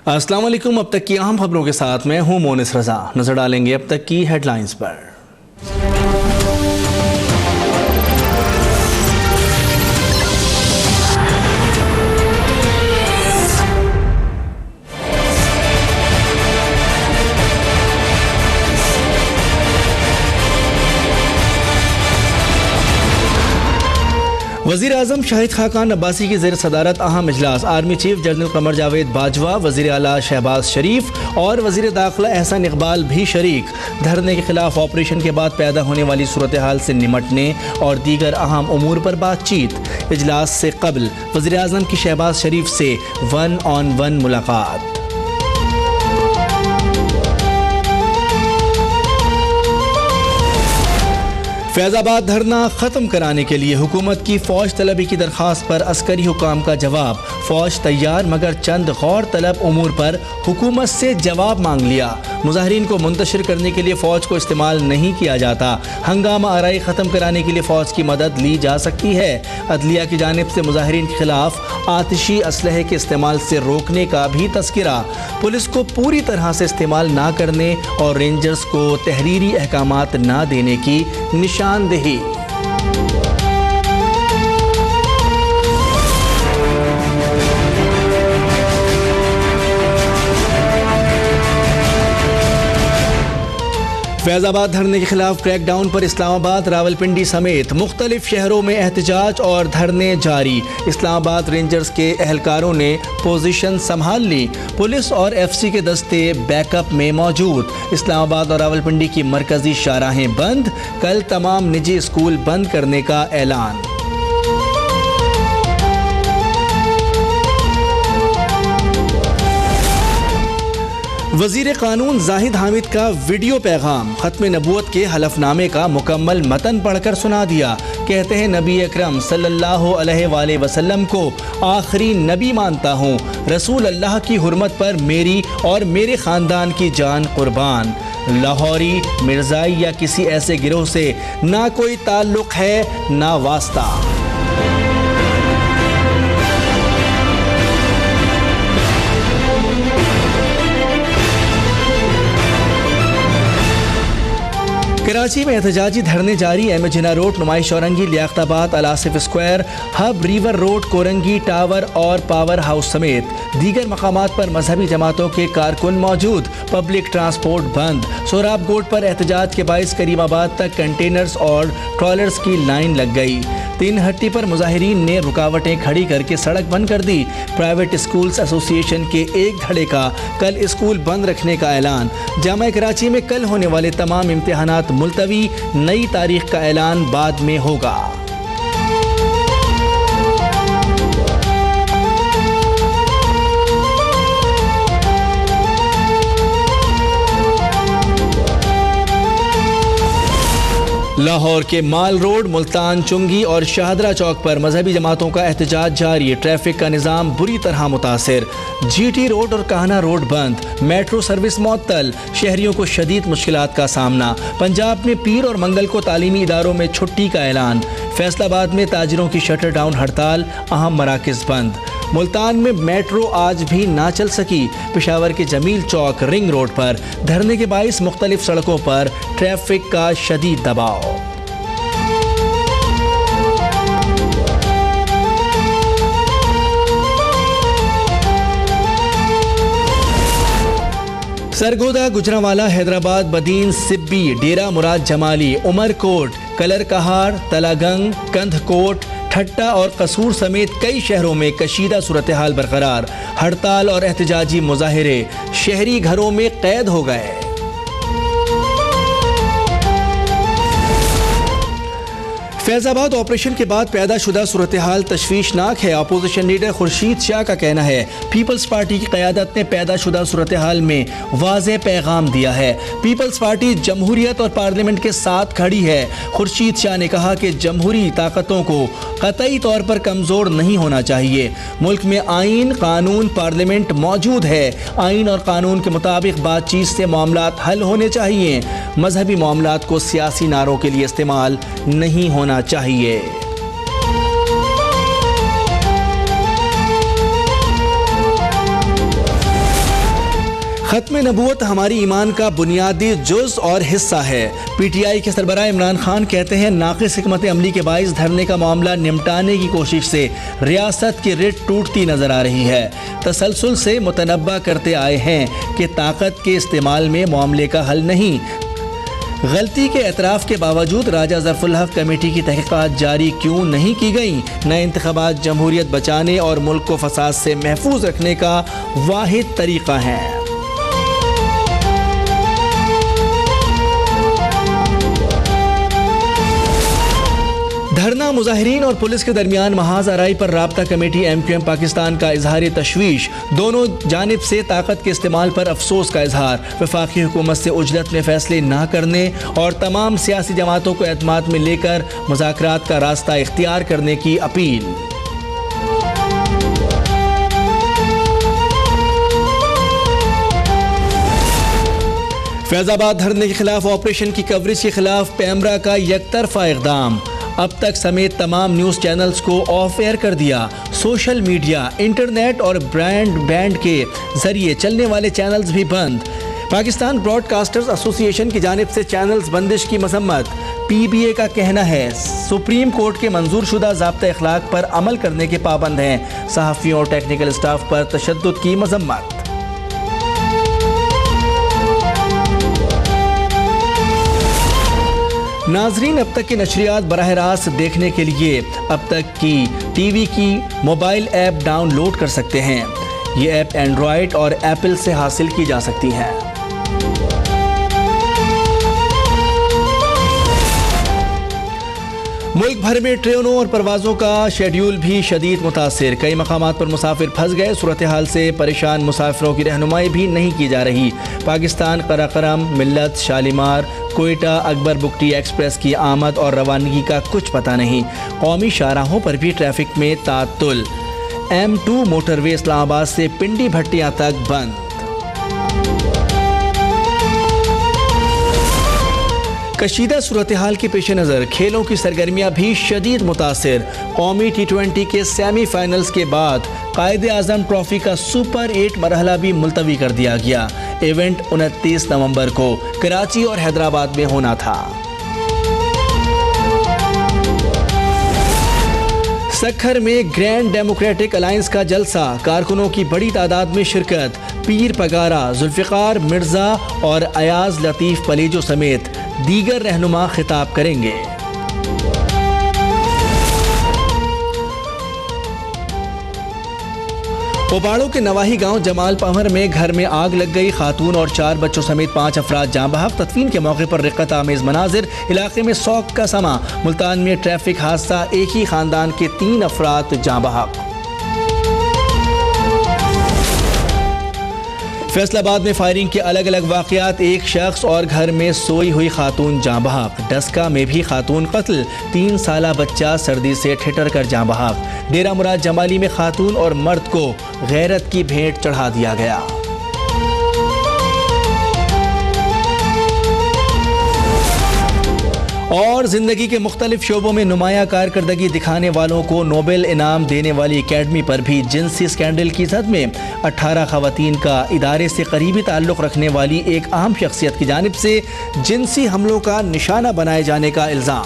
अस्सलाम वालेकुम। अब तक की अहम खबरों के साथ मैं हूं मोनिस रजा। नजर डालेंगे अब तक की हेडलाइंस पर। वज़ीर आज़म शाहिद खाकान अब्बासी की ज़ेर सदारत अहम इजलास। Army chief general Qamar Javed Bajwa, वज़ीर आला शहबाज शरीफ और वज़ीर दाखिला एहसान इकबाल भी शरीक। धरने के खिलाफ ऑपरेशन के बाद पैदा होने वाली सूरत हाल से निमटने और दीगर अहम उमूर पर बातचीत। इजलास से कबल वज़ीर आज़म की शहबाज शरीफ से 1-on-1 मुलाकात। फैज़ाबाद धरना ख़त्म कराने के लिए हुकूमत की फ़ौज तलबी की दरख्वास्त पर अस्करी हुकाम का जवाब। फ़ौज तैयार मगर चंद गौर तलब उमूर पर हुकूमत से जवाब मांग लिया। मुजाहिरीन को मुंतशिर करने के लिए फ़ौज को इस्तेमाल नहीं किया जाता। हंगामा आराई ख़त्म कराने के लिए फ़ौज की मदद ली जा सकती है। अदलिया की जानिब से मुजाहिरीन के खिलाफ आतिशी असलहे के इस्तेमाल से रोकने का भी तस्किरा। पुलिस को पूरी तरह से इस्तेमाल ना करने और रेंजर्स को तहरीरी अहकामात ना देने की निशानदेही। फैज़ाबाद धरने के खिलाफ क्रैकडाउन पर इस्लामाबाद, रावलपिंडी समेत मुख्तलिफ शहरों में एहतजाज और धरने जारी। इस्लामाबाद रेंजर्स के एहलकारों ने पोजीशन संभाल ली। पुलिस और FC के दस्ते बैकअप में मौजूद। इस्लामाबाद और रावलपिंडी की मरकजी शाहराहें बंद। कल तमाम निजी स्कूल बंद करने का ऐलान। वज़ीर कानून जाहिद हामिद का वीडियो पैगाम। खत्म नबूवत के हलफनामे का मुकम्मल मतन पढ़कर सुना दिया। कहते हैं नबी अकरम सल्लल्लाहु अलैहि वसल्लम को आखिरी नबी मानता हूँ। रसूल अल्लाह की हुर्मत पर मेरी और मेरे ख़ानदान की जान कुर्बान। लाहौरी, मिर्ज़ाई या किसी ऐसे गिरोह से ना कोई ताल्लुक़ है ना वास्ता। कराची में एहतजाजी धरने जारी। M Jinnah road, Numaish Orangi, Liaquatabad, Alasif square, Hub, river road, Korangi tower और पावर हाउस समेत दीगर मकामात पर मजहबी जमातों के कारकुन मौजूद। पब्लिक ट्रांसपोर्ट बंद। सोराब गोड पर एहतजाज के बाइस करीमाबाद तक कंटेनर्स और ट्रॉलर्स की लाइन लग गई। तीन हट्टी पर मुजाहिरीन ने रुकावटें खड़ी करके सड़क बंद कर दी। प्राइवेट स्कूल्स एसोसिएशन के एक धड़े का कल स्कूल बंद रखने का ऐलान। जामा कराची में कल होने वाले तमाम इम्तिहानात मुलतवी। नई तारीख का ऐलान बाद में होगा। लाहौर के माल रोड, मुल्तान चुंगी और शाहदरा चौक पर मजहबी जमातों का एहतजाज जारी। ट्रैफिक का निज़ाम बुरी तरह मुतासिर। GT रोड और काहना रोड बंद। मेट्रो सर्विस मुअत्तल। शहरियों को शदीद मुश्किलात का सामना। पंजाब में पीर और मंगल को तालीमी इदारों में छुट्टी का ऐलान। फैसलाबाद में ताजिरों की शटर डाउन हड़ताल, अहम मराकिज़ बंद। मुल्तान में मेट्रो आज भी ना चल सकी। पेशावर के जमील चौक, रिंग रोड पर धरने के बाइस मुख्तलिफ सड़कों पर ट्रैफिक का शदीद दबाव। सरगोदा, गुजरांवाला, हैदराबाद, बदीन, सिब्बी, डेरा मुराद जमाली, उमरकोट, कलरकहार, तलागंग, कंधकोट, ठट्टा और कसूर समेत कई शहरों में कशीदा सूरत हाल बरकरार। हड़ताल और एहतजाजी मुजाहिरे। शहरी घरों में कैद हो गए। फैज़ाबाद ऑपरेशन के बाद पैदा शुदा सूरत हाल तशवीशनाक है। अपोजिशन लीडर खुर्शीद शाह का कहना है पीपल्स पार्टी की क़यादत ने पैदा शुदा सूरत हाल में वाज़ेह पैगाम दिया है। पीपल्स पार्टी जमहूरियत और पार्लियामेंट के साथ खड़ी है। खुर्शीद शाह ने कहा कि जमहूरी ताकतों को क़तई तौर पर कमज़ोर नहीं होना चाहिए। मुल्क में आइन, कानून, पार्लियामेंट मौजूद है। आइन और कानून के मुताबिक बातचीत से मामलात हल होने चाहिए। मजहबी मामलात को सियासी नारों के लिए इस्तेमाल नहीं होना चाहिए। खत्म नबूवत हमारी ईमान का बुनियादी जुज़ और हिस्सा है। PTI के सरबराह इमरान खान कहते हैं नाक़िस हिकमत अमली के बाइस धरने का मामला निपटाने की कोशिश से रियासत की रिट टूटती नजर आ रही है। तसलसल से मुतनब्बा करते आए हैं कि ताकत के इस्तेमाल में मामले का हल नहीं। गलती के एतराफ़ के बावजूद राजा ज़रफ़ुल हक़ कमेटी की तहक़ीक़ात जारी क्यों नहीं की गई? नए इंतख़ाबात जमहूरियत बचाने और मुल्क को फ़साद से महफूज रखने का वाहिद तरीक़ा है। धरना मुजाहिरीन और पुलिस के दरमियान महाज आराई पर राब्ता कमेटी MQM पाकिस्तान का इजहार तशवीश। दोनों जानिब से ताकत के इस्तेमाल पर अफसोस का इजहार। वफाकी हुकूमत से उजलत में फैसले ना करने और तमाम सियासी जमातों को एतमाद में लेकर मुज़ाकरात का रास्ता इख्तियार करने की अपील। फैज़ाबाद धरने के खिलाफ ऑपरेशन की कवरेज के खिलाफ पैमरा का यकतरफा इक़दाम। अब तक समेत तमाम न्यूज़ चैनल्स को ऑफ एयर कर दिया। सोशल मीडिया, इंटरनेट और बैंड के जरिए चलने वाले चैनल्स भी बंद। पाकिस्तान ब्रॉडकास्टर्स एसोसिएशन की जानिब से चैनल्स बंदिश की मजम्मत। PBA का कहना है सुप्रीम कोर्ट के मंजूर शुदा ज़ाब्ता अखलाक पर अमल करने के पाबंद हैं। सहाफ़ियों और टेक्निकल स्टाफ पर तशद्दुद की मजम्मत। नाजरीन, अब तक की नशरियात बराह रास्त देखने के लिए अब तक की TV की मोबाइल ऐप डाउनलोड कर सकते हैं। ये ऐप एंड्रॉयड और एप्पल से हासिल की जा सकती हैं। मुल्क भर में ट्रेनों और परवाज़ों का शेड्यूल भी शदीद मुतासिर। कई मकामात पर मुसाफिर फंस गए। सूरत हाल से परेशान मुसाफिरों की रहनुमाई भी नहीं की जा रही। पाकिस्तान कराकरम, मिल्लत, शालीमार, कोयटा, अकबर बुकटी एक्सप्रेस की आमद और रवानगी का कुछ पता नहीं। कौमी शाहराहों पर भी ट्रैफिक में तातुल। M2 मोटरवे इस्लामाबाद से पिंडी भट्टियां तक बंद। कशीदा सूरत हाल के पेश नज़र खेलों की सरगर्मियां भी शदीद मुतासिर। कौमी T20 के सेमीफाइनल्स के बाद कायदे आज़म ट्रॉफी का सुपर 8 मरहला भी मुलतवी कर दिया गया। इवेंट 29 नवंबर को कराची और हैदराबाद में होना था। सखर में ग्रैंड डेमोक्रेटिक अलायंस का जलसा। कारकुनों की बड़ी तादाद में शिरकत। पीर पगारा, जुल्फ़िकार मिर्ज़ा और अयाज लतीफ़ पलेजो समेत दीगर रहनुमा खिताब करेंगे। पोपाड़ों के नवाही गांव जमाल पहर में घर में आग लग गई। खातून और 4 बच्चों समेत 5 अफराद जाँ बहक। तदफीन के मौके पर रिक्कत आमेज मनाजिर। इलाके में सौक का समा। मुल्तान में ट्रैफिक हादसा, एक ही खानदान के 3 अफराद जाँ बहक। फैसलाबाद में फायरिंग के अलग अलग वाक़यात। एक शख्स और घर में सोई हुई खातून जाँ बहक। डस्का में भी खातून कत्ल। 3 साला बच्चा सर्दी से ठिठर कर जाँ बहक। डेरा मुराद जमाली में खातून और मर्द को गैरत की भेंट चढ़ा दिया गया। और ज़िंदगी के मुख्तलिफ शोबों में नुमाया कारकर्दगी दिखाने वालों को नोबेल इनाम देने वाली एकेडमी पर भी जिनसी स्कैंडल की जद में 18 खवातीन का इदारे से करीबी ताल्लुक़ रखने वाली एक अहम शख्सियत की जानिब से जिनसी हमलों का निशाना बनाए जाने का इल्ज़ाम।